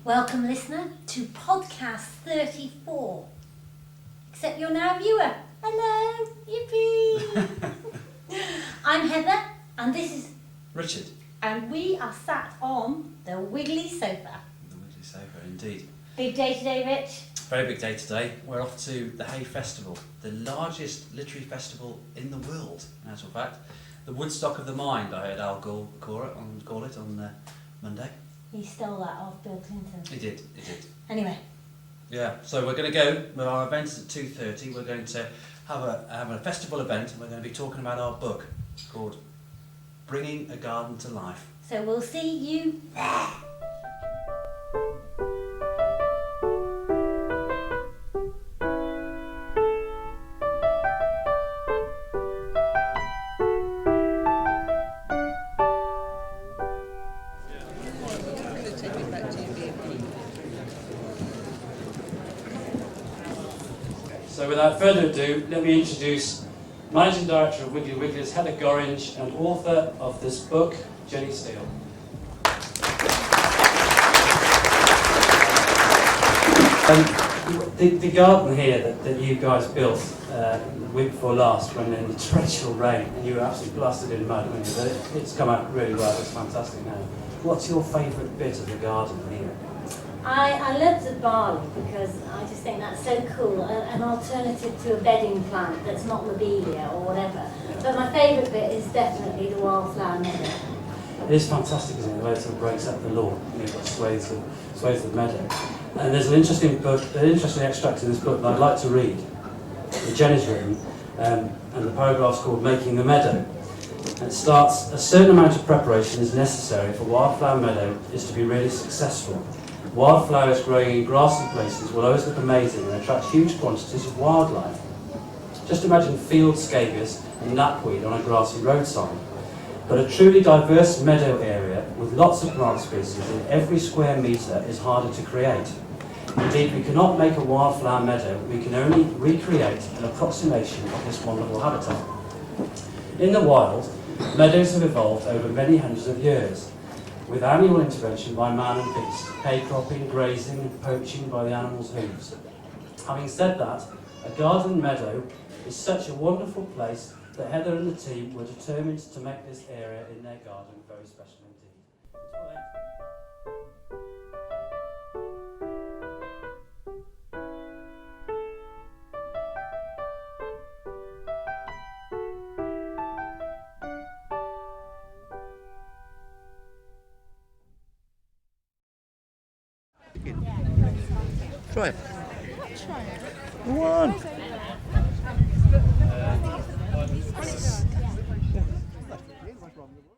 Welcome, listener, to podcast 34. Except you're now a viewer. Hello, yippee! I'm Heather, and this is Richard. And we are sat on the Wiggly sofa. The Wiggly sofa, indeed. Big day today, Rich. Very big day today. We're off to the Hay Festival, the largest literary festival in the world, in actual fact. The Woodstock of the Mind, I heard Al Gore call it on Monday. He stole that off Bill Clinton. He did. Anyway. Yeah, so we're going to go, well, our event's at 2:30, we're going to have a festival event, and we're going to be talking about our book called Bringing a Garden to Life. So we'll see you there. So without further ado, let me introduce Managing Director of Wiggly Wigglers, Heather Gorringe, and author of this book, Jenny Steele. The garden here that you guys built the week before last, when in the torrential rain, and you were absolutely blasted in mud, weren't you? But it's come out really well, it's fantastic now. What's your favourite bit of the garden here? I love the barley because I just think that's so cool, an alternative to a bedding plant that's not lobelia or whatever. But my favourite bit is definitely the wildflower meadow. It is fantastic, isn't it, the way it sort of breaks up the lawn. You've got swathes of meadow. And there's an interesting extract in this book that I'd like to read, that Jenny's written, and the paragraph's called Making the Meadow. And it starts, a certain amount of preparation is necessary for wildflower meadow is to be really successful. Wildflowers growing in grassy places will always look amazing and attract huge quantities of wildlife. Just imagine field scabious and knapweed on a grassy roadside. But a truly diverse meadow area with lots of plant species in every square metre is harder to create. Indeed, we cannot make a wildflower meadow, we can only recreate an approximation of this wonderful habitat. In the wild, meadows have evolved over many hundreds of years, with annual intervention by man and beast, hay cropping, grazing and poaching by the animals' hooves. Having said that, a garden meadow is such a wonderful place that Heather and the team were determined to make this area in their garden very special indeed. Try it. Go on.